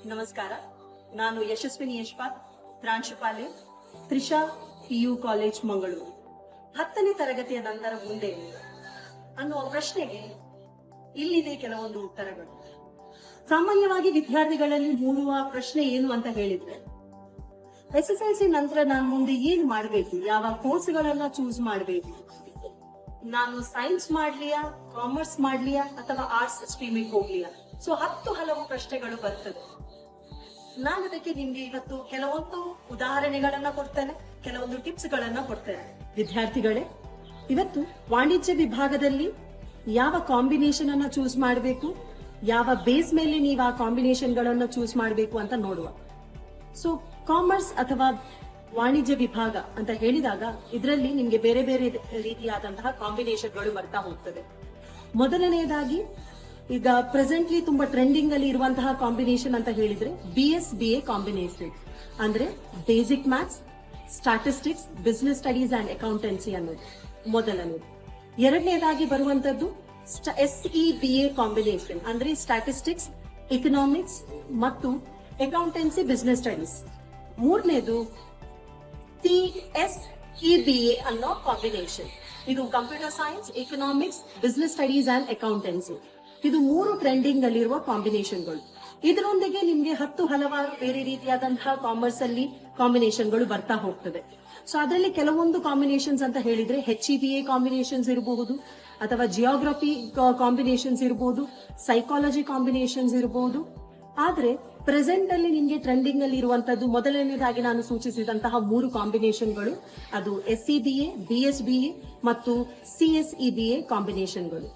ನಮಸ್ಕಾರ. ನಾನು Yashasvini ಯಶ್ಪಾತ್, ಪ್ರಾಂಶುಪಾಲೆ, Trisha PU college Mangaluru. 10ನೇ ತರಗತಿಯ ನಂತರ ಮುಂದೆ ಅನ್ನುವ ಪ್ರಶ್ನೆಗೆ ಇಲ್ಲಿದೆ ಕೆಲವೊಂದು ಉತ್ತರಗಳು. ಸಾಮಾನ್ಯವಾಗಿ ವಿದ್ಯಾರ್ಥಿಗಳಲ್ಲಿ ಮೂಡುವ ಪ್ರಶ್ನೆ ಏನು ಅಂತ ಹೇಳಿದ್ರೆ, SSLC ನಂತರ ನಾನು ಮುಂದೆ ಏನು ಮಾಡಬೇಕು, ಯಾವ ಕೋರ್ಸ್ಗಳನ್ನ ಚೂಸ್ ಮಾಡಬೇಕು, ನಾನು ಸೈನ್ಸ್ ಮಾಡ್ಲಿಯಾ, ಕಾಮರ್ಸ್ ಮಾಡ್ಲಿಯಾ ಅಥವಾ ಆರ್ಟ್ಸ್ ಸ್ಟ್ರೀಮಿಗೆ ಹೋಗ್ಲಿಯಾ. ಸೊ 10 ಹಲವು ಪ್ರಶ್ನೆಗಳು ಬರ್ತದೆ. ನಾನು ಅದಕ್ಕೆ ನಿಮ್ಗೆ ಇವತ್ತು ಕೆಲವೊಂದು ಉದಾಹರಣೆಗಳನ್ನ ಕೊಡ್ತೇನೆ, ಕೆಲವೊಂದು ಟಿಪ್ಸ್ ಗಳನ್ನ ಕೊಡ್ತೇನೆ. ವಿದ್ಯಾರ್ಥಿಗಳೇ, ಇವತ್ತು ವಾಣಿಜ್ಯ ವಿಭಾಗದಲ್ಲಿ ಯಾವ ಕಾಂಬಿನೇಷನ್ ಅನ್ನ ಚೂಸ್ ಮಾಡಬೇಕು, ಯಾವ ಬೇಸ್ ಮೇಲೆ ನೀವು ಆ ಕಾಂಬಿನೇಷನ್ ಗಳನ್ನ ಚೂಸ್ ಮಾಡಬೇಕು ಅಂತ ನೋಡುವ. ಸೊ ಕಾಮರ್ಸ್ ಅಥವಾ ವಾಣಿಜ್ಯ ವಿಭಾಗ ಅಂತ ಹೇಳಿದಾಗ ಇದರಲ್ಲಿ ನಿಮ್ಗೆ ಬೇರೆ ಬೇರೆ ರೀತಿಯಾದಂತಹ ಕಾಂಬಿನೇಷನ್ಗಳು ಬರ್ತಾ ಹೋಗ್ತದೆ. ಮೊದಲನೆಯದಾಗಿ ಈಗ ಪ್ರೆಸೆಂಟ್ಲಿ ತುಂಬಾ ಟ್ರೆಂಡಿಂಗ್ ಅಲ್ಲಿ ಇರುವಂತಹ ಕಾಂಬಿನೇಷನ್ ಅಂತ ಹೇಳಿದ್ರೆ BSBA ಕಾಂಬಿನೇಷನ್, ಅಂದ್ರೆ basic maths, statistics, business studies and accountancy ಅನ್ನೋದು ಮೊದಲನೇದು. ಎರಡನೇದಾಗಿ ಬರುವಂತದ್ದು SEBA ಕಾಂಬಿನೇಷನ್, ಅಂದ್ರೆ ಸ್ಟಾಟಿಸ್ಟಿಕ್ಸ್, ಎಕನಾಮಿಕ್ಸ್ ಮತ್ತು ಅಕೌಂಟೆನ್ಸಿ ಬಿಸಿನೆಸ್ ಸ್ಟಡೀಸ್. ಮೂರನೇದು CSEBA ಅನ್ನೋ ಕಾಂಬಿನೇಷನ್. ಇದು computer science, economics, business studies and accountancy. ಇದು 3 ಟ್ರೆಂಡಿಂಗ್ ಅಲ್ಲಿರುವ ಕಾಂಬಿನೇಷನ್ಗಳು. ಇದರೊಂದಿಗೆ ನಿಮ್ಗೆ 10 ಹಲವಾರು ಬೇರೆ ರೀತಿಯಾದಂತಹ ಕಾಮರ್ಸ್ ಅಲ್ಲಿ ಕಾಂಬಿನೇಷನ್ಗಳು ಬರ್ತಾ ಹೋಗ್ತದೆ. ಸೊ ಅದರಲ್ಲಿ ಕೆಲವೊಂದು ಕಾಂಬಿನೇಷನ್ಸ್ ಅಂತ ಹೇಳಿದ್ರೆ HEBA ಕಾಂಬಿನೇಷನ್ಸ್ ಇರಬಹುದು, ಅಥವಾ ಜಿಯೋಗ್ರಫಿ ಕಾಂಬಿನೇಷನ್ಸ್ ಇರಬಹುದು, ಸೈಕಾಲಜಿ ಕಾಂಬಿನೇಷನ್ಸ್ ಇರಬಹುದು. ಆದ್ರೆ ಪ್ರೆಸೆಂಟ್ ಅಲ್ಲಿ ನಿಮ್ಗೆ ಟ್ರೆಂಡಿಂಗ್ ಅಲ್ಲಿ ಇರುವಂತದ್ದು ಮೊದಲನೇದಾಗಿ ನಾನು ಸೂಚಿಸಿದಂತಹ 3 ಕಾಂಬಿನೇಷನ್ಗಳು, ಅದು SEBA, BSBA ಮತ್ತು CSEBA ಕಾಂಬಿನೇಷನ್ಗಳು.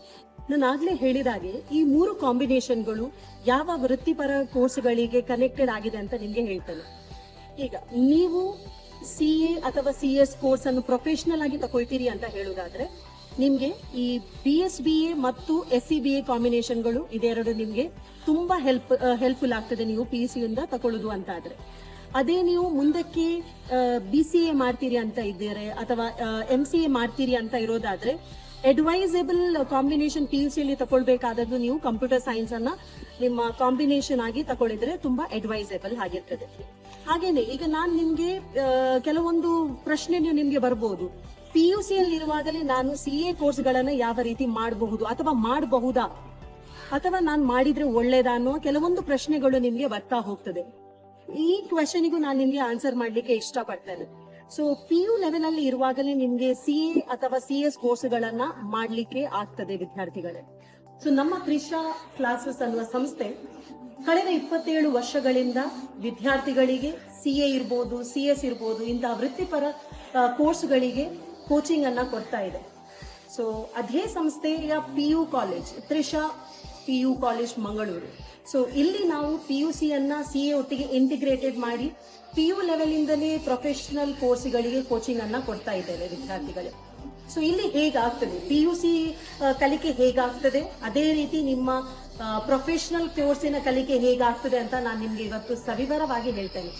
ನಾನು ಆಗ್ಲೇ ಹೇಳಿದಾಗೆ ಈ 3 ಕಾಂಬಿನೇಷನ್ಗಳು ಯಾವ ವೃತ್ತಿಪರ ಕೋರ್ಸ್ಗಳಿಗೆ ಕನೆಕ್ಟೆಡ್ ಆಗಿದೆ ಅಂತ ನಿಮ್ಗೆ ಹೇಳ್ತೇನೆ. ಈಗ ನೀವು CA ಅಥವಾ CS ಕೋರ್ಸ್ ಅನ್ನು ಪ್ರೊಫೆಷನಲ್ ಆಗಿ ತಗೊಳ್ತೀರಿ ಅಂತ ಹೇಳುವುದಾದ್ರೆ ನಿಮ್ಗೆ ಈ BSBA ಮತ್ತು SEBA ಕಾಂಬಿನೇಷನ್ಗಳು ಇದೆರಡು ನಿಮ್ಗೆ ತುಂಬಾ ಹೆಲ್ಪ್ಫುಲ್ ಆಗ್ತದೆ ನೀವು PUC ಯಿಂದ ತಗೊಳ್ಳೋದು ಅಂತ ಆದ್ರೆ. ಅದೇ ನೀವು ಮುಂದಕ್ಕೆ BCA ಮಾಡ್ತೀರಿ ಅಂತ ಇದ್ದೀರಿ ಅಥವಾ MCA ಮಾಡ್ತೀರಿ ಅಂತ ಇರೋದಾದ್ರೆ ಅಡ್ವೈಸಬಲ್ ಕಾಂಬಿನೇಷನ್ PUC ಯಲ್ಲಿ ತಗೊಳ್ಬೇಕಾದದ್ದು ನೀವು ಕಂಪ್ಯೂಟರ್ ಸೈನ್ಸ್ ಅನ್ನ ನಿಮ್ಮ ಕಾಂಬಿನೇಷನ್ ಆಗಿ ತಗೊಳಿದ್ರೆ ತುಂಬಾ ಅಡ್ವೈಸಬಲ್ ಆಗಿರ್ತದೆ. ಹಾಗೇನೆ ಈಗ ನಾನ್ ನಿಮ್ಗೆ ಕೆಲವೊಂದು ಪ್ರಶ್ನೆ ನಿಮ್ಗೆ ಬರ್ಬೋದು, PUC ಅಲ್ಲಿ ಇರುವಾಗಲೇ ನಾನು CA ಕೋರ್ಸ್ ಗಳನ್ನ ಯಾವ ರೀತಿ ಮಾಡಬಹುದು ಅಥವಾ ಮಾಡಬಹುದಾ, ಅಥವಾ ನಾನ್ ಮಾಡಿದ್ರೆ ಒಳ್ಳೇದಾ ಅನ್ನೋ ಕೆಲವೊಂದು ಪ್ರಶ್ನೆಗಳು ನಿಮ್ಗೆ ಬರ್ತಾ ಹೋಗ್ತದೆ. ಈ ಕ್ವೆಶನ್ಗೂ ನಾನು ನಿಮ್ಗೆ ಆನ್ಸರ್ ಮಾಡ್ಲಿಕ್ಕೆ ಇಷ್ಟಪಡ್ತೇನೆ. ಸೊ PU ಲೆವೆಲ್ ಅಲ್ಲಿ ಇರುವಾಗಲೇ ನಿಮ್ಗೆ CA ಅಥವಾ CS ಕೋರ್ಸ್ ಗಳನ್ನ ಮಾಡ್ಲಿಕ್ಕೆ ಆಗ್ತದೆ ವಿದ್ಯಾರ್ಥಿಗಳೇ. ಸೊ ನಮ್ಮ ತ್ರಿಷಾ ಕ್ಲಾಸಸ್ ಅನ್ನುವ ಸಂಸ್ಥೆ ಕಳೆದ 27 ವರ್ಷಗಳಿಂದ ವಿದ್ಯಾರ್ಥಿಗಳಿಗೆ CA ಇರ್ಬೋದು, CS ಇರ್ಬೋದು, ಇಂತಹ ವೃತ್ತಿಪರ ಕೋರ್ಸ್ಗಳಿಗೆ ಕೋಚಿಂಗ್ ಅನ್ನ ಕೊಡ್ತಾ ಇದೆ. ಸೊ ಅದೇ ಸಂಸ್ಥೆಯ PU college, Trisha PU college Mangaluru. So ಇಲ್ಲಿ ನಾವು PUC ಅನ್ನ CA ಒಟ್ಟಿಗೆ ಇಂಟಿಗ್ರೇಟೆಡ್ ಮಾಡಿ PU ಲೆವೆಲ್ ಇಂದಲೇ ಪ್ರೊಫೆಷನಲ್ ಕೋರ್ಸ್ಗಳಿಗೆ ಕೋಚಿಂಗ್ ಅನ್ನ ಕೊಡ್ತಾ ಇದ್ದೇವೆ ವಿದ್ಯಾರ್ಥಿಗಳೇ. ಸೊ ಇಲ್ಲಿ ಹೇಗಾಗ್ತದೆ PUC ಕಲಿಕೆ ಹೇಗಾಗ್ತದೆ, ಅದೇ ರೀತಿ ನಿಮ್ಮ ಪ್ರೊಫೆಷನಲ್ ಕೋರ್ಸಿನ ಕಲಿಕೆ ಹೇಗಾಗ್ತದೆ ಅಂತ ನಾನು ನಿಮ್ಗೆ ಇವತ್ತು ಸವಿವರವಾಗಿ ಹೇಳ್ತೇನೆ.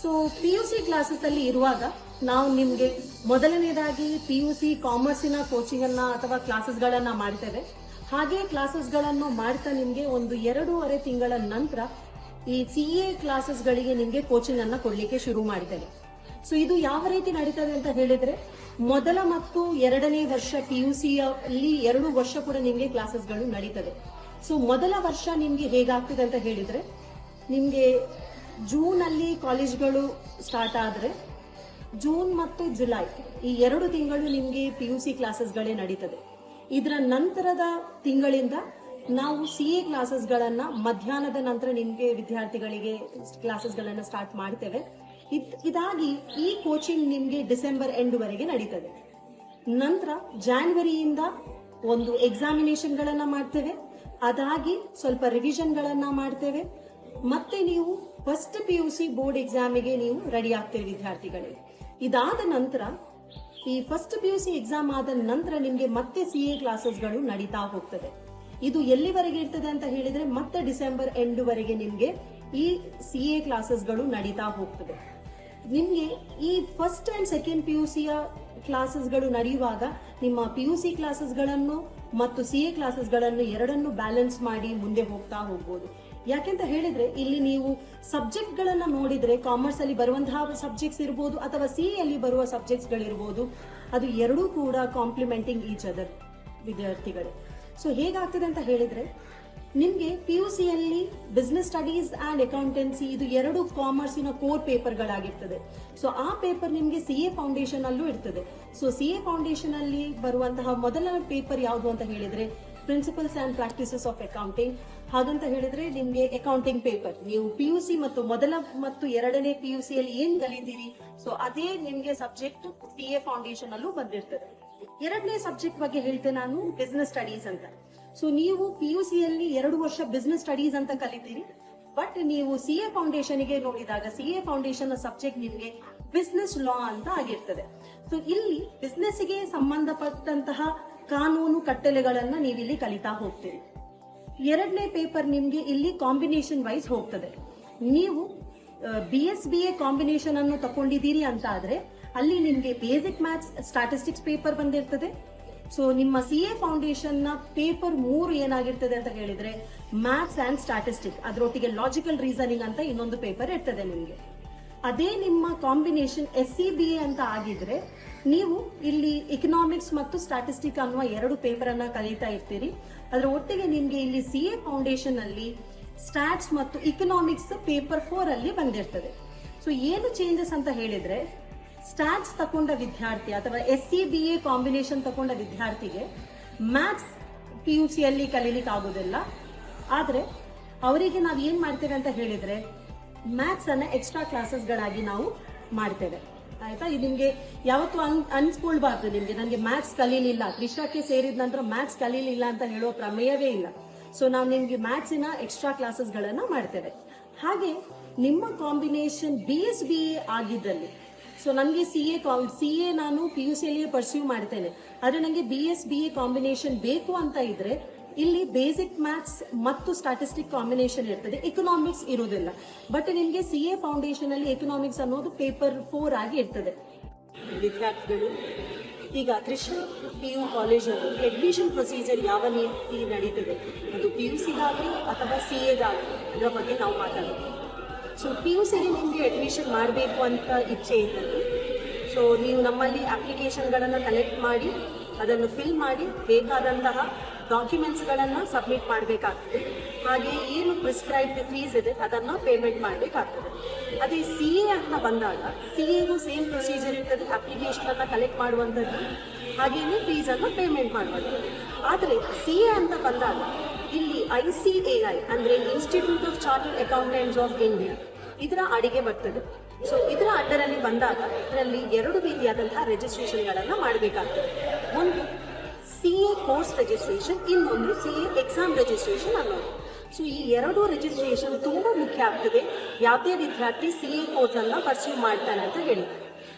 ಸೊ PUC ಕ್ಲಾಸಸ್ ಅಲ್ಲಿ ಇರುವಾಗ ನಾವು ನಿಮ್ಗೆ ಮೊದಲನೇದಾಗಿ PUC ಕಾಮರ್ಸಿನ ಕೋಚಿಂಗ್ ಅನ್ನ ಅಥವಾ ಕ್ಲಾಸಸ್ ಗಳನ್ನ ಮಾಡ್ತೇವೆ. ಹಾಗೆ ಕ್ಲಾಸಸ್ ಗಳನ್ನು ಮಾಡ್ತಾ ನಿಮ್ಗೆ ಒಂದು 2.5 ತಿಂಗಳ ನಂತರ ಈ CA ಕ್ಲಾಸಸ್ ಗಳಿಗೆ ನಿಮ್ಗೆ ಕೋಚಿಂಗ್ ಅನ್ನ ಕೊಡ್ಲಿಕ್ಕೆ ಶುರು ಮಾಡಿದ್ದೇವೆ. ಸೊ ಇದು ಯಾವ ರೀತಿ ನಡೀತದೆ ಅಂತ ಹೇಳಿದ್ರೆ, ಮೊದಲ ಮತ್ತು 2ನೇ ವರ್ಷ PUC ಅಲ್ಲಿ 2 ವರ್ಷ ಕೂಡ ನಿಮ್ಗೆ ಕ್ಲಾಸಸ್ ಗಳು ನಡೀತದೆ. ಸೊ ಮೊದಲ ವರ್ಷ ನಿಮ್ಗೆ ಹೇಗಾಗ್ತದೆ ಅಂತ ಹೇಳಿದ್ರೆ, ನಿಮ್ಗೆ ಜೂನ್ ಅಲ್ಲಿ ಕಾಲೇಜ್ಗಳು ಸ್ಟಾರ್ಟ್ ಆದ್ರೆ ಜೂನ್ ಮತ್ತು ಜುಲೈ ಈ 2 ತಿಂಗಳು ನಿಮ್ಗೆ PUC ಕ್ಲಾಸಸ್ ಗಳೇ ನಡೀತದೆ. ಇದರ ನಂತರದ ತಿಂಗಳಿಂದ ನಾವು CA ಕ್ಲಾಸಸ್ ಗಳನ್ನ ಮಧ್ಯಾಹ್ನದ ನಂತರ ನಿಮ್ಗೆ ವಿದ್ಯಾರ್ಥಿಗಳಿಗೆ ಕ್ಲಾಸಸ್ ಗಳನ್ನ ಸ್ಟಾರ್ಟ್ ಮಾಡ್ತೇವೆ. ಇದಾಗಿ ಈ ಕೋಚಿಂಗ್ ನಿಮ್ಗೆ ಡಿಸೆಂಬರ್ ಎಂಡ್ ವರೆಗೆ ನಡೀತದೆ. ನಂತರ ಜಾನ್ವರಿಯಿಂದ ಒಂದು ಎಕ್ಸಾಮಿನೇಷನ್ ಗಳನ್ನ ಮಾಡ್ತೇವೆ, ಅದಾಗಿ ಸ್ವಲ್ಪ ರಿವಿಷನ್ ಗಳನ್ನ ಮಾಡ್ತೇವೆ, ಮತ್ತೆ ನೀವು ಫಸ್ಟ್ PUC ಬೋರ್ಡ್ ಎಕ್ಸಾಮಿಗೆ ನೀವು ರೆಡಿ ಆಗ್ತೀರಿ ವಿದ್ಯಾರ್ಥಿಗಳಿಗೆ. ಇದಾದ ನಂತರ ಈ ಫಸ್ಟ್ PUC ಎಕ್ಸಾಮ್ ಆದ ನಂತರ ನಿಮ್ಗೆ ಮತ್ತೆ CA ಕ್ಲಾಸಸ್ ಗಳು ನಡೀತಾ ಹೋಗ್ತದೆ. ಇದು ಎಲ್ಲಿವರೆಗೆ ಇರ್ತದೆ ಅಂತ ಹೇಳಿದ್ರೆ ಮತ್ತೆ ಡಿಸೆಂಬರ್ ಎಂಡ್ ವರೆಗೆ ನಿಮ್ಗೆ ಈ CA ಕ್ಲಾಸಸ್ ಗಳು ನಡೀತಾ ಹೋಗ್ತದೆ. ನಿಮ್ಗೆ ಈ first and second PUC classes ಗಳು ನಡೆಯುವಾಗ ನಿಮ್ಮ PUC ಕ್ಲಾಸಸ್ ಗಳನ್ನು ಮತ್ತು CA ಕ್ಲಾಸಸ್ ಗಳನ್ನು ಎರಡನ್ನು ಬ್ಯಾಲೆನ್ಸ್ ಮಾಡಿ ಮುಂದೆ ಹೋಗ್ತಾ ಹೋಗ್ಬೋದು. ಯಾಕೆಂತ ಹೇಳಿದ್ರೆ ಇಲ್ಲಿ ನೀವು ಸಬ್ಜೆಕ್ಟ್ ಗಳನ್ನ ನೋಡಿದ್ರೆ ಕಾಮರ್ಸ್ ಅಲ್ಲಿ ಬರುವಂತಹ ಸಬ್ಜೆಕ್ಟ್ಸ್ ಇರ್ಬೋದು ಅಥವಾ ಸಿ ಅಲ್ಲಿ ಬರುವ ಸಬ್ಜೆಕ್ಟ್ಸ್ ಗಳಿರ್ಬೋದು, ಅದು ಎರಡೂ ಕೂಡ ಕಾಂಪ್ಲಿಮೆಂಟಿಂಗ್ ಈಚ್ ಅದರ್ ವಿದ್ಯಾರ್ಥಿಗಳೇ. ಸೊ ಹೇಗಾಗ್ತದೆ ಅಂತ ಹೇಳಿದ್ರೆ ನಿಮ್ಗೆ PUC ಅಲ್ಲಿ ಬಿಸ್ನೆಸ್ ಸ್ಟಡೀಸ್ ಅಂಡ್ ಅಕೌಂಟೆನ್ಸಿ ಇದು ಎರಡು ಕಾಮರ್ಸಿನ ಕೋರ್ ಪೇಪರ್ಗಳಾಗಿರ್ತದೆ. ಸೊ ಆ ಪೇಪರ್ ನಿಮ್ಗೆ CA ಫೌಂಡೇಶನ್ ಅಲ್ಲೂ ಇರ್ತದೆ. ಸೊ CA ಫೌಂಡೇಶನ್ ಅಲ್ಲಿ ಬರುವಂತಹ ಮೊದಲ ಪೇಪರ್ ಯಾವುದು ಅಂತ ಹೇಳಿದ್ರೆ principles and practices of accounting. ಹಾಗಂತ ಹೇಳಿದ್ರೆ ನಿಮ್ಗೆ ಅಕೌಂಟಿಂಗ್ ಪೇಪರ್ ನೀವು PUC ಮತ್ತು ಮೊದಲ ಮತ್ತು ಎರಡನೇ PUC ಅಲ್ಲಿ ಏನ್ ಕಲಿತೀರಿ, ಸೊ ಅದೇ ನಿಮ್ಗೆ ಸಬ್ಜೆಕ್ಟ್ CA ಫೌಂಡೇಶನ್ ಅಲ್ಲೂ ಬಂದಿರ್ತದೆ. ಎರಡನೇ ಸಬ್ಜೆಕ್ಟ್ ಬಗ್ಗೆ ಹೇಳ್ತೇನೆ ನಾನು, ಬಿಸ್ನೆಸ್ ಸ್ಟಡೀಸ್ ಅಂತ. ಸೊ ನೀವು PUC ಅಲ್ಲಿ 2 ವರ್ಷ ಬಿಸ್ನೆಸ್ ಸ್ಟಡೀಸ್ ಅಂತ ಕಲಿತೀರಿ, ಬಟ್ ನೀವು CA ಫೌಂಡೇಶನ್ ಗೆ ನೋಡಿದಾಗ CA ಫೌಂಡೇಶನ್ ಸಬ್ಜೆಕ್ಟ್ ನಿಮ್ಗೆ ಬಿಸ್ನೆಸ್ ಲಾ ಅಂತ ಆಗಿರ್ತದೆ. ಸೊ ಇಲ್ಲಿ ಬಿಸ್ನೆಸ್ ಗೆ ಸಂಬಂಧಪಟ್ಟಂತಹ ಕಾನೂನು ಕಟ್ಟಲೆಗಳನ್ನ ನೀವಿಲ್ಲಿ ಕಲಿತಾ ಹೋಗ್ತೀರಿ. ಎರಡನೇ ಪೇಪರ್ ನಿಮ್ಗೆ ಇಲ್ಲಿ ಕಾಂಬಿನೇಷನ್ ವೈಸ್ ಹೋಗ್ತದೆ. ನೀವು BSBA ಕಾಂಬಿನೇಷನ್ ಅನ್ನು ತಕೊಂಡಿದ್ದೀರಿ ಅಂತ ಆದ್ರೆ ಅಲ್ಲಿ ನಿಮ್ಗೆ ಬೇಸಿಕ್ ಮ್ಯಾಥ್ಸ್ ಸ್ಟಾಟಿಸ್ಟಿಕ್ಸ್ ಪೇಪರ್ ಬಂದಿರ್ತದೆ. ಸೊ ನಿಮ್ಮ CA ಫೌಂಡೇಶನ್ ನ ಪೇಪರ್ 3 ಏನಾಗಿರ್ತದೆ ಅಂತ ಹೇಳಿದ್ರೆ ಮ್ಯಾಥ್ಸ್ ಅಂಡ್ ಸ್ಟಾಟಿಸ್ಟಿಕ್, ಅದರೊಟ್ಟಿಗೆ ಲಾಜಿಕಲ್ ರೀಸನಿಂಗ್ ಅಂತ ಇನ್ನೊಂದು ಪೇಪರ್ ಇರ್ತದೆ ನಿಮ್ಗೆ. ಅದೇ ನಿಮ್ಮ ಕಾಂಬಿನೇಷನ್ SCBA ಅಂತ ಆಗಿದ್ರೆ ನೀವು ಇಲ್ಲಿ ಎಕನಾಮಿಕ್ಸ್ ಮತ್ತು ಸ್ಟಾಟಿಸ್ಟಿಕ್ ಅನ್ನುವ 2 ಪೇಪರ್ ಅನ್ನ ಕಲಿತಾ ಇರ್ತೀರಿ. ಅದರ ಒಟ್ಟಿಗೆ ನಿಮ್ಗೆ ಇಲ್ಲಿ CA ಫೌಂಡೇಶನ್ ಅಲ್ಲಿ ಸ್ಟಾಟ್ಸ್ ಮತ್ತು ಇಕನಾಮಿಕ್ಸ್ ಪೇಪರ್ 4 ಅಲ್ಲಿ ಬಂದಿರ್ತದೆ. ಸೊ ಏನು ಚೇಂಜಸ್ ಅಂತ ಹೇಳಿದ್ರೆ ಸ್ಟಾಟ್ಸ್ ತಕೊಂಡ ವಿದ್ಯಾರ್ಥಿ ಅಥವಾ SCBA ಕಾಂಬಿನೇಷನ್ ತಕೊಂಡ ವಿದ್ಯಾರ್ಥಿಗೆ ಮ್ಯಾಥ್ಸ್ PUC ಅಲ್ಲಿ ಕಲೀಲಿಕ್ಕೆ ಆಗುದಿಲ್ಲ. ಆದ್ರೆ ಅವರಿಗೆ ನಾವು ಏನ್ ಮಾಡ್ತೇವೆ ಅಂತ ಹೇಳಿದ್ರೆ ಮ್ಯಾಥ್ಸ್ ಅನ್ನ ಎಕ್ಸ್ಟ್ರಾ ಕ್ಲಾಸಸ್ ಗಳಾಗಿ ನಾವು ಮಾಡ್ತೇವೆ. ಆಯ್ತಾ, ಇದು ನಿಮ್ಗೆ ಯಾವತ್ತೂ ಅನ್ಸ್ಕೊಳ್ಬಾರ್ದು. ನಿಮ್ಗೆ ನನಗೆ ಮ್ಯಾಥ್ಸ್ ಕಲೀಲಿಲ್ಲ, ತ್ರಿಷಾಕ್ಕೆ ಸೇರಿದ ನಂತರ ಮ್ಯಾಥ್ಸ್ ಕಲೀಲಿಲ್ಲ ಅಂತ ಹೇಳುವ ಪ್ರಮೇಯವೇ ಇಲ್ಲ. ಸೊ ನಾವು ನಿಮ್ಗೆ ಮ್ಯಾಥ್ಸಿನ ಎಕ್ಸ್ಟ್ರಾ ಕ್ಲಾಸಸ್ ಗಳನ್ನ ಮಾಡ್ತೇವೆ. ಹಾಗೆ ನಿಮ್ಮ ಕಾಂಬಿನೇಷನ್ BSBA ಆಗಿದ್ದಲ್ಲಿ, ಸೊ ನನಗೆ CA ನಾನು PUC ಅಲ್ಲಿ ಪರ್ಸ್ಯೂ ಮಾಡ್ತೇನೆ, ಆದ್ರೆ ನನಗೆ BSBA ಕಾಂಬಿನೇಷನ್ ಬೇಕು ಅಂತ ಇದ್ರೆ ಇಲ್ಲಿ ಬೇಸಿಕ್ ಮ್ಯಾಥ್ಸ್ ಮತ್ತು ಸ್ಟಾಟಿಸ್ಟಿಕ್ ಕಾಂಬಿನೇಷನ್ ಇರ್ತದೆ, ಎಕನಾಮಿಕ್ಸ್ ಇರೋದಿಲ್ಲ. ಬಟ್ ನಿಮ್ಗೆ CA ಫೌಂಡೇಶನ್ ಅಲ್ಲಿ ಎಕನಾಮಿಕ್ಸ್ ಅನ್ನೋದು ಪೇಪರ್ 4 ಆಗಿ ಇರ್ತದೆ. ವಿದ್ಯಾರ್ಥಿಗಳು, ಈಗ ತ್ರಿಷಾ PU ಕಾಲೇಜಲ್ಲಿ ಅಡ್ಮಿಷನ್ ಪ್ರೊಸೀಜರ್ ಯಾವ ರೀತಿ ನಡೀತದೆ, ಅದು PUCಗಾಗಲಿ ಅಥವಾ CAಗಾಗಲಿ ಅದರ ಬಗ್ಗೆ ನಾವು ಮಾತಾಡೋದು. ಸೊ PUCಗೆ ನಿಮಗೆ ಅಡ್ಮಿಷನ್ ಮಾಡಬೇಕು ಅಂತ ಇಚ್ಛೆ ಇದ್ದಲ್ಲಿ, ಸೊ ನೀವು ನಮ್ಮಲ್ಲಿ ಅಪ್ಲಿಕೇಶನ್ಗಳನ್ನು ಕಲೆಕ್ಟ್ ಮಾಡಿ ಅದನ್ನು ಫಿಲ್ ಮಾಡಿ ಬೇಕಾದಂತಹ ಡಾಕ್ಯುಮೆಂಟ್ಸ್ಗಳನ್ನು ಸಬ್ಮಿಟ್ ಮಾಡಬೇಕಾಗ್ತದೆ. ಹಾಗೆ ಏನು ಪ್ರಿಸ್ಕ್ರೈಬ್ಡ್ ಫೀಸ್ ಇದೆ ಅದನ್ನು ಪೇಮೆಂಟ್ ಮಾಡಬೇಕಾಗ್ತದೆ. ಅದೇ CA ಅಂತ ಬಂದಾಗ CAಗೂ ಸೇಮ್ ಪ್ರೊಸೀಜರ್ ಇರ್ತದೆ, ಅಪ್ಲಿಕೇಶನ್ ಕಲೆಕ್ಟ್ ಮಾಡುವಂಥದ್ದು ಹಾಗೇನೆ ಫೀಸನ್ನು ಪೇಮೆಂಟ್ ಮಾಡುವಂಥದ್ದು. ಆದರೆ CA ಅಂತ ಬಂದಾಗ ಇಲ್ಲಿ ICAI ಅಂದ್ರೆ institute of chartered accountants of India ಇದರ ಅಡಿಗೆ ಬರ್ತದೆ. ಸೊ ಇದರ ಅಡ್ಡರಲ್ಲಿ ಬಂದಾಗ ಇದರಲ್ಲಿ 2 ರೀತಿಯಾದಂತಹ ರಿಜಿಸ್ಟ್ರೇಷನ್ಗಳನ್ನು ಮಾಡಬೇಕಾಗ್ತದೆ. ಒಂದು CA ಕೋರ್ಸ್ ರಿಜಿಸ್ಟ್ರೇಷನ್, ಇನ್ನೊಂದು CA ಎಕ್ಸಾಮ್ ರಿಜಿಸ್ಟ್ರೇಷನ್ ಅನ್ನೋದು. ಸೊ ಈ 2 ರಿಜಿಸ್ಟ್ರೇಷನ್ ತುಂಬಾ ಮುಖ್ಯ ಆಗ್ತದೆ ಯಾವುದೇ ವಿದ್ಯಾರ್ಥಿ CA ಕೋರ್ಸ್ ಅನ್ನ ಪರ್ಸ್ಯೂ ಮಾಡ್ತಾನೆ ಅಂತ ಹೇಳಿ.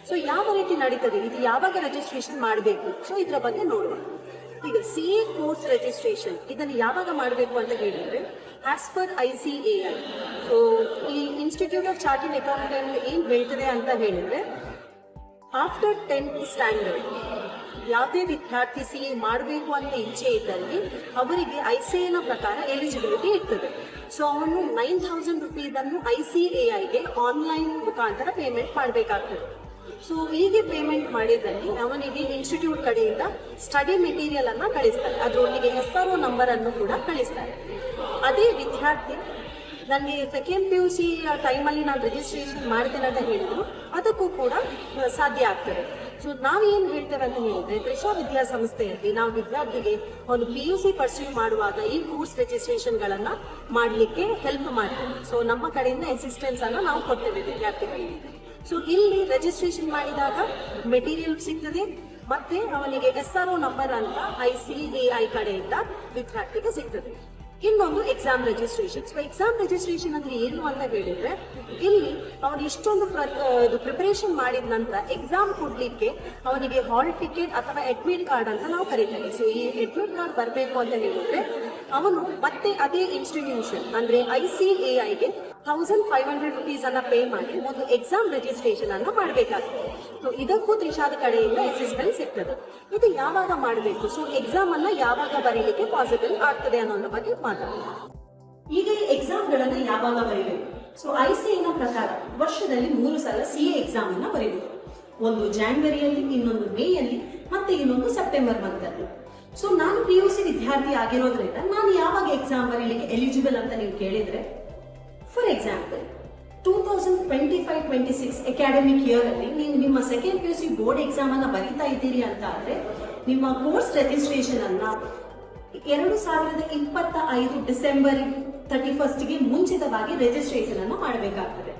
ಸೊ ಯಾವ ರೀತಿ ನಡೀತದೆ, ಇದು ಯಾವಾಗ ರಿಜಿಸ್ಟ್ರೇಷನ್ ಮಾಡಬೇಕು, ಸೊ ಇದರ ಬಗ್ಗೆ ನೋಡುವ. ಈಗ CA ಕೋರ್ಸ್ ರಿಜಿಸ್ಟ್ರೇಷನ್ ಇದನ್ನು ಯಾವಾಗ ಮಾಡಬೇಕು ಅಂತ ಹೇಳಿದ್ರೆ ಆಸ್ ಪರ್ ICAI. ಸೊ ಈ ಇನ್ಸ್ಟಿಟ್ಯೂಟ್ ಆಫ್ ಚಾರ್ಟರ್ಡ್ ಅಕೌಂಟೆಂಟ್ ಏನ್ ಹೇಳ್ತದೆ ಅಂತ ಹೇಳಿದ್ರೆ ಆಫ್ಟರ್ 10th ಸ್ಟ್ಯಾಂಡರ್ಡ್ ಯಾವುದೇ ವಿದ್ಯಾರ್ಥಿ CA ಮಾಡಬೇಕು ಅಂತ ಇಚ್ಛೆ ಇದ್ದಲ್ಲಿ ಅವರಿಗೆ ICAI ಪ್ರಕಾರ ಎಲಿಜಿಬಿಲಿಟಿ ಇರ್ತದೆ. ಸೊ ಅವನು 9,000 rupees ಅನ್ನು ICAIಗೆ ಆನ್ಲೈನ್ ಮುಖಾಂತರ ಪೇಮೆಂಟ್ ಮಾಡಬೇಕಾಗ್ತದೆ. ಸೊ ಹೀಗೆ ಪೇಮೆಂಟ್ ಮಾಡಿದಲ್ಲಿ ಅವನಿಗೆ ಇನ್ಸ್ಟಿಟ್ಯೂಟ್ ಕಡೆಯಿಂದ ಸ್ಟಡಿ ಮೆಟೀರಿಯಲ್ ಅನ್ನ ಕಳಿಸ್ತಾರೆ, ಅದರೊಂದಿಗೆ SRO ನಂಬರ್ ಅನ್ನು ಕೂಡ ಕಳಿಸ್ತಾರೆ. ಅದೇ ವಿದ್ಯಾರ್ಥಿ ನನಗೆ ಸೆಕೆಂಡ್ PUC ಟೈಮಲ್ಲಿ ನಾನು ರಿಜಿಸ್ಟ್ರೇಷನ್ ಮಾಡ್ತೇನೆ ಅಂತ ಹೇಳಿದ್ರು ಅದಕ್ಕೂ ಕೂಡ ಸಾಧ್ಯ ಆಗ್ತದೆ. ಸೊ ನಾವೇನು ಹೇಳ್ತೇವೆ ಅಂತ ಹೇಳಿದ್ರೆ ತ್ರಿಷಾ ವಿದ್ಯಾಸಂಸ್ಥೆಯಲ್ಲಿ ನಾವು ವಿದ್ಯಾರ್ಥಿಗೆ ಒಂದು PUC ಪರ್ಸ್ಯೂ ಮಾಡುವಾಗ ಈ ಕೋರ್ಸ್ ರಿಜಿಸ್ಟ್ರೇಷನ್ಗಳನ್ನ ಮಾಡಲಿಕ್ಕೆ ಹೆಲ್ಪ್ ಮಾಡ್ತೇವೆ. ಸೊ ನಮ್ಮ ಕಡೆಯಿಂದ ಅಸಿಸ್ಟೆನ್ಸ್ ಅನ್ನ ನಾವು ಕೊಡ್ತೇವೆ ವಿದ್ಯಾರ್ಥಿಗಳಿಗೆ. ಸೊ ಇಲ್ಲಿ ರಿಜಿಸ್ಟ್ರೇಷನ್ ಮಾಡಿದಾಗ ಮೆಟೀರಿಯಲ್ ಸಿಗ್ತದೆ, ಮತ್ತೆ ಅವನಿಗೆ SRO ನಂಬರ್ ಅಂತ ICAI ಕಡೆಯಿಂದ ವಿದ್ಯಾರ್ಥಿಗೆ ಸಿಗ್ತದೆ. ಇನ್ನೊಂದು exam registration. So exam registration ಅಂದ್ರೆ ಏನು ಅಂತ ಹೇಳಿದ್ರೆ ಇಲ್ಲಿ ಅವನು ಇಷ್ಟೊಂದು ಪ್ರಿಪರೇಷನ್ ಮಾಡಿದ ನಂತರ ಎಕ್ಸಾಮ್ ಕೊಡ್ಲಿಕ್ಕೆ ಅವನಿಗೆ ಹಾಲ್ ಟಿಕೆಟ್ ಅಥವಾ ಅಡ್ಮಿಟ್ ಕಾರ್ಡ್ ಅಂತ ನಾವು ಕರೀತೇವೆ. ಸೊ ಈ ಅಡ್ಮಿಟ್ ಕಾರ್ಡ್ ಬರಬೇಕು ಅಂತ ಹೇಳಿದ್ರೆ ಅವನು ಮತ್ತೆ ಅದೇ ಇನ್ಸ್ಟಿಟ್ಯೂಷನ್ ಅಂದ್ರೆ ICAIಗೆ 1,500 rupees ಅನ್ನ ಪೇ ಮಾಡಿ ಒಂದು ಎಕ್ಸಾಮ್ ರಿಜಿಸ್ಟ್ರೇಷನ್ ಅನ್ನ ಮಾಡಬೇಕಾಗ್ತದೆ. ಸೊ ಇದಕ್ಕೂ ತ್ರಿಷಾದ ಕಡೆಯಿಂದ ಅಸಿಸ್ಟೆನ್ಸ್ ಸಿಗ್ತದೆ. ಇದು ಯಾವಾಗ ಮಾಡಬೇಕು, ಸೊ ಎಕ್ಸಾಮ್ ಅನ್ನ ಯಾವಾಗ ಬರೀಲಿಕ್ಕೆ ಪಾಸಿಬಲ್ ಆಗ್ತದೆ ಅನ್ನೋದ್ರ ಬಗ್ಗೆ ಮಾತಾಡೋಣ. ಈಗ ಈ ಎಕ್ಸಾಮ್ಗಳನ್ನ ಯಾವಾಗ ಬರೀಬೇಕು? ಸೊ ICAI ಪ್ರಕಾರ ವರ್ಷದಲ್ಲಿ 3 ಸಲ CA ಎಕ್ಸಾಮ್ ಅನ್ನ ಬರೀಬೇಕು. ಒಂದು ಜಾನ್ವರಿಯಲ್ಲಿ, ಇನ್ನೊಂದು ಮೇಯಲ್ಲಿ, ಮತ್ತೆ ಇನ್ನೊಂದು ಸೆಪ್ಟೆಂಬರ್ ಮಂತ್ ಅಲ್ಲಿ. ಸೊ ನಾನು PUC ವಿದ್ಯಾರ್ಥಿ ಆಗಿರೋದ್ರಿಂದ ನಾನು ಯಾವಾಗ ಎಕ್ಸಾಮ್ ಬರೀಲಿಕ್ಕೆ ಎಲಿಜಿಬಲ್ ಅಂತ ನೀವು ಕೇಳಿದ್ರೆ, ಫಾರ್ ಎಕ್ಸಾಂಪಲ್ 2025-26 ಅಕಾಡೆಮಿಕ್ ಇಯರ್ ಅಲ್ಲಿ ನೀವು ನಿಮ್ಮ ಸೆಕೆಂಡ್ PUC ಬೋರ್ಡ್ ಎಕ್ಸಾಮ್ ಅನ್ನ ಬರೀತಾ ಇದ್ದೀರಿ ಅಂತ ಆದ್ರೆ ನಿಮ್ಮ ಕೋರ್ಸ್ ರಿಜಿಸ್ಟ್ರೇಷನ್ ಅನ್ನ 2025 ಡಿಸೆಂಬರ್ 31 ಗೆ ಮುಂಚಿತವಾಗಿ ರಿಜಿಸ್ಟ್ರೇಷನ್ ಅನ್ನ ಮಾಡಬೇಕಾಗ್ತದೆ.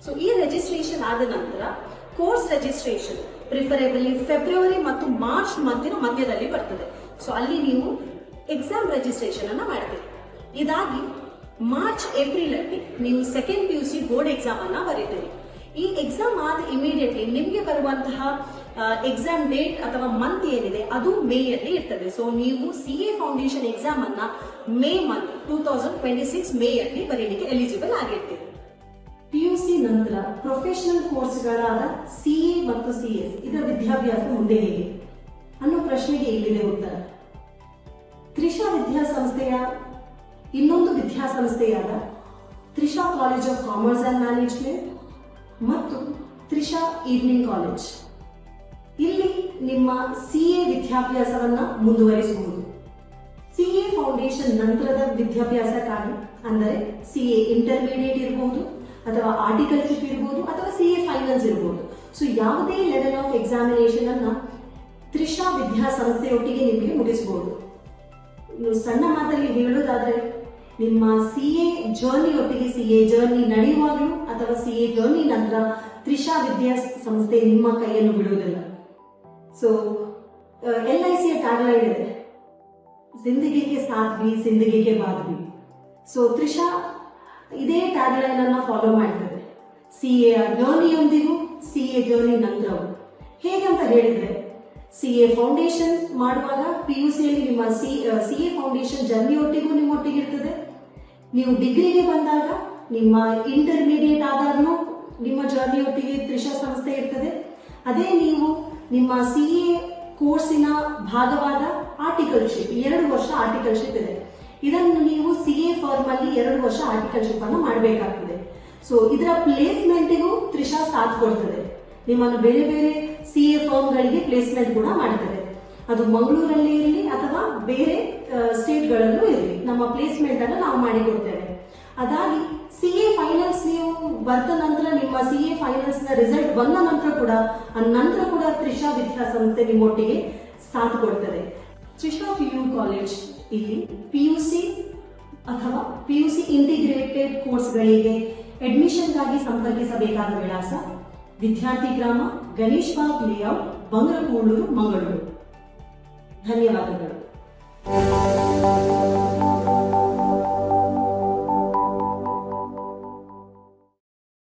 ಸೊ ಈ ರಿಜಿಸ್ಟ್ರೇಷನ್ ಆದ ನಂತರ ಕೋರ್ಸ್ ರಿಜಿಸ್ಟ್ರೇಷನ್ ಪ್ರಿಫರೇಬಲಿ ಫೆಬ್ರವರಿ ಮತ್ತು ಮಾರ್ಚ್ ಮಂತಿನ ಮಧ್ಯದಲ್ಲಿ ಬರ್ತದೆ. ಸೊ ಅಲ್ಲಿ ನೀವು ಎಕ್ಸಾಮ್ ರಿಜಿಸ್ಟ್ರೇಷನ್ ಅನ್ನ ಮಾಡ್ತೀರಿ. ಇದಾಗಿ ಮಾರ್ಚ್ ಏಪ್ರಿಲ್ ಅಲ್ಲಿ ನೀವು ಸೆಕೆಂಡ್ PUC ಬೋರ್ಡ್ ಎಕ್ಸಾಮ್ ಅನ್ನ ಬರೀತೀರಿ. ಈ ಎಕ್ಸಾಮ್ ಆದ ಇಮಿಡಿಯೇಟ್ಲಿ ನಿಮ್ಗೆ ಬರುವಂತಹ ಎಕ್ಸಾಮ್ ಡೇಟ್ ಅಥವಾ ಮಂತ್ ಏನಿದೆ ಅದು ಮೇ ಅಲ್ಲಿ ಇರ್ತದೆ. ಸೊ ನೀವು CA ಫೌಂಡೇಶನ್ ಎಕ್ಸಾಮ್ ಅನ್ನ ಮೇ ಮಂತ್ 2026 ಮೇ ಅಲ್ಲಿ ಬರೀಲಿಕ್ಕೆ ಎಲಿಜಿಬಲ್ ಆಗಿರ್ತೀರಿ. PUC ನಂತರ ಪ್ರೊಫೆಷನಲ್ ಕೋರ್ಸ್ಗಳಾದ CA ಮತ್ತು CS ಇದರ ವಿದ್ಯಾಭ್ಯಾಸ ಮುಂದೆ ಹೇಗೆ ಅನ್ನೋ ಪ್ರಶ್ನೆಗೆ ಇಲ್ಲಿದೆ ಉತ್ತರ. ತ್ರಿಷಾ ವಿದ್ಯಾಸಂಸ್ಥೆಯ ಇನ್ನೊಂದು ವಿದ್ಯಾಸಂಸ್ಥೆಯಾದ Trisha college of commerce and management ಮತ್ತು ತ್ರಿಷಾ ಈವ್ನಿಂಗ್ ಕಾಲೇಜ್ ಇಲ್ಲಿ ನಿಮ್ಮ CA ವಿದ್ಯಾಭ್ಯಾಸವನ್ನ ಮುಂದುವರಿಸಬಹುದು. CA ಫೌಂಡೇಶನ್ ನಂತರದ ವಿದ್ಯಾಭ್ಯಾಸಕ್ಕಾಗಿ ಅಂದರೆ CA ಇಂಟರ್ಮೀಡಿಯೇಟ್ ಇರಬಹುದು ಅಥವಾ ಆರ್ಟಿಕಲ್ಶಿಪ್ ಇರಬಹುದು ಅಥವಾ CA ಫೈನಲ್ಸ್ ಇರಬಹುದು. ಸೊ ಯಾವುದೇ ಲೆವೆಲ್ ಆಫ್ ಎಕ್ಸಾಮಿನೇಷನ್ ಅನ್ನ ತ್ರಿಷಾ ವಿದ್ಯಾಸಂಸ್ಥೆಯೊಟ್ಟಿಗೆ ನಿಮಗೆ ಮುಗಿಸಬಹುದು. ಸಣ್ಣ ಮಾತಲ್ಲಿ ಹೇಳೋದಾದ್ರೆ ನಿಮ್ಮ CA ಜರ್ನಿಯೊಟ್ಟಿಗೆ CA ಜರ್ನಿ ನಡೆಯುವಾಗಲೂ ಅಥವಾ CA ಜರ್ನಿ ನಂತರ ತ್ರಿಷಾ ವಿದ್ಯಾಸಂಸ್ಥೆ ನಿಮ್ಮ ಕೈಯನ್ನು ಬಿಡುವುದಿಲ್ಲ. ಸೊ LIC ಟ್ಯಾಗ್ಲೈನ್ ಇದೆ, ಜಿಂದಗಿ ಕೆ ಸಾಥ್ ಭಿ ಜಿಂದಗಿ ಕೆ ಬಾದ್ ಭಿ. ಸೊ ತ್ರಿಷಾ ಇದೇ ಟ್ಯಾಗ್ಲೈನ್ ಅನ್ನ ಫಾಲೋ ಮಾಡ್ತದೆ, CA ಜರ್ನಿಯೊಂದಿಗೂ CA ಜರ್ನಿ ನಂತರವು. ಹೇಗಂತ ಹೇಳಿದ್ರೆ CA ಫೌಂಡೇಶನ್ ಮಾಡುವಾಗ PUC ಅಲ್ಲಿ ನಿಮ್ಮ CA ಫೌಂಡೇಶನ್ ಜರ್ನಿಯೊಟ್ಟಿಗೂ ನಿಮ್ಮೊಟ್ಟಿಗೆ ಇರ್ತದೆ. ನೀವು ಡಿಗ್ರಿಗೆ ಬಂದಾಗ ನಿಮ್ಮ ಇಂಟರ್ಮೀಡಿಯೇಟ್ ಆದಾಗ್ಲೂ ನಿಮ್ಮ ಜರ್ನಿಯೊಟ್ಟಿಗೆ ತ್ರಿಷಾ ಸಂಸ್ಥೆ ಇರ್ತದೆ. ಅದೇ ನೀವು ನಿಮ್ಮ CA ಕೋರ್ಸಿನ ಭಾಗವಾದ ಆರ್ಟಿಕಲ್ಶಿಪ್ 2 ವರ್ಷ ಆರ್ಟಿಕಲ್ಶಿಪ್ ಇದೆ. ಇದನ್ನು ನೀವು CA ಫರ್ಮ್ ಅಲ್ಲಿ 2 ವರ್ಷ ಆರ್ಟಿಕಲ್ಶಿಪ್ ಅನ್ನು ಮಾಡಬೇಕಾಗ್ತದೆ. ಸೊ ಇದರ ಪ್ಲೇಸ್ಮೆಂಟ್ಗೂ ತ್ರಿಷಾ ಸಾಥ್ ಕೊಡ್ತದೆ. ನಿಮ್ಮನ್ನು ಬೇರೆ ಬೇರೆ CA ಫರ್ಮ್ಗಳಿಗೆ ಪ್ಲೇಸ್ಮೆಂಟ್ ಕೂಡ ಮಾಡ್ತದೆ. ಅದು ಮಂಗಳೂರಲ್ಲಿ ಇರಲಿ ಅಥವಾ ಬೇರೆ ಸ್ಟೇಟ್ಗಳಲ್ಲೂ ಇರಲಿ, ನಮ್ಮ ಪ್ಲೇಸ್ಮೆಂಟ್ ಅನ್ನು ನಾವು ಮಾಡಿಕೊಡ್ತೇವೆ. ಅದಾಗಿ CA ಫೈನಲ್ಸ್ ನೀವು ಬರ್ದ ನಂತರ ನಿಮ್ಮ CA ಫೈನಲ್ಸ್ ನ ರಿಸಲ್ಟ್ ಬಂದ ನಂತರ ಕೂಡ ತ್ರಿಷಾ ವಿದ್ಯಾಸಂಸ್ಥೆ ನಿಮ್ಮೊಟ್ಟಿಗೆ ಸಾಥ್ ಕೊಡ್ತದೆ. ತ್ರಿಷಾ PU ಕಾಲೇಜ್ ಇಲ್ಲಿ PUC ಅಥವಾ PUC ಇಂಟಿಗ್ರೇಟೆಡ್ ಕೋರ್ಸ್ಗಳಿಗೆ ಅಡ್ಮಿಷನ್ಗಾಗಿ ಸಂಪರ್ಕಿಸಬೇಕಾದ ವಿಳಾಸ ವಿದ್ಯಾರ್ಥಿ ಗ್ರಾಮ, ಗಣೇಶ್ ಬಾಗ್ ಲೇಔಟ್, ಬಂಗರಕೂಳೂರು, ಮಂಗಳೂರು. ಧನ್ಯವಾದಗಳು.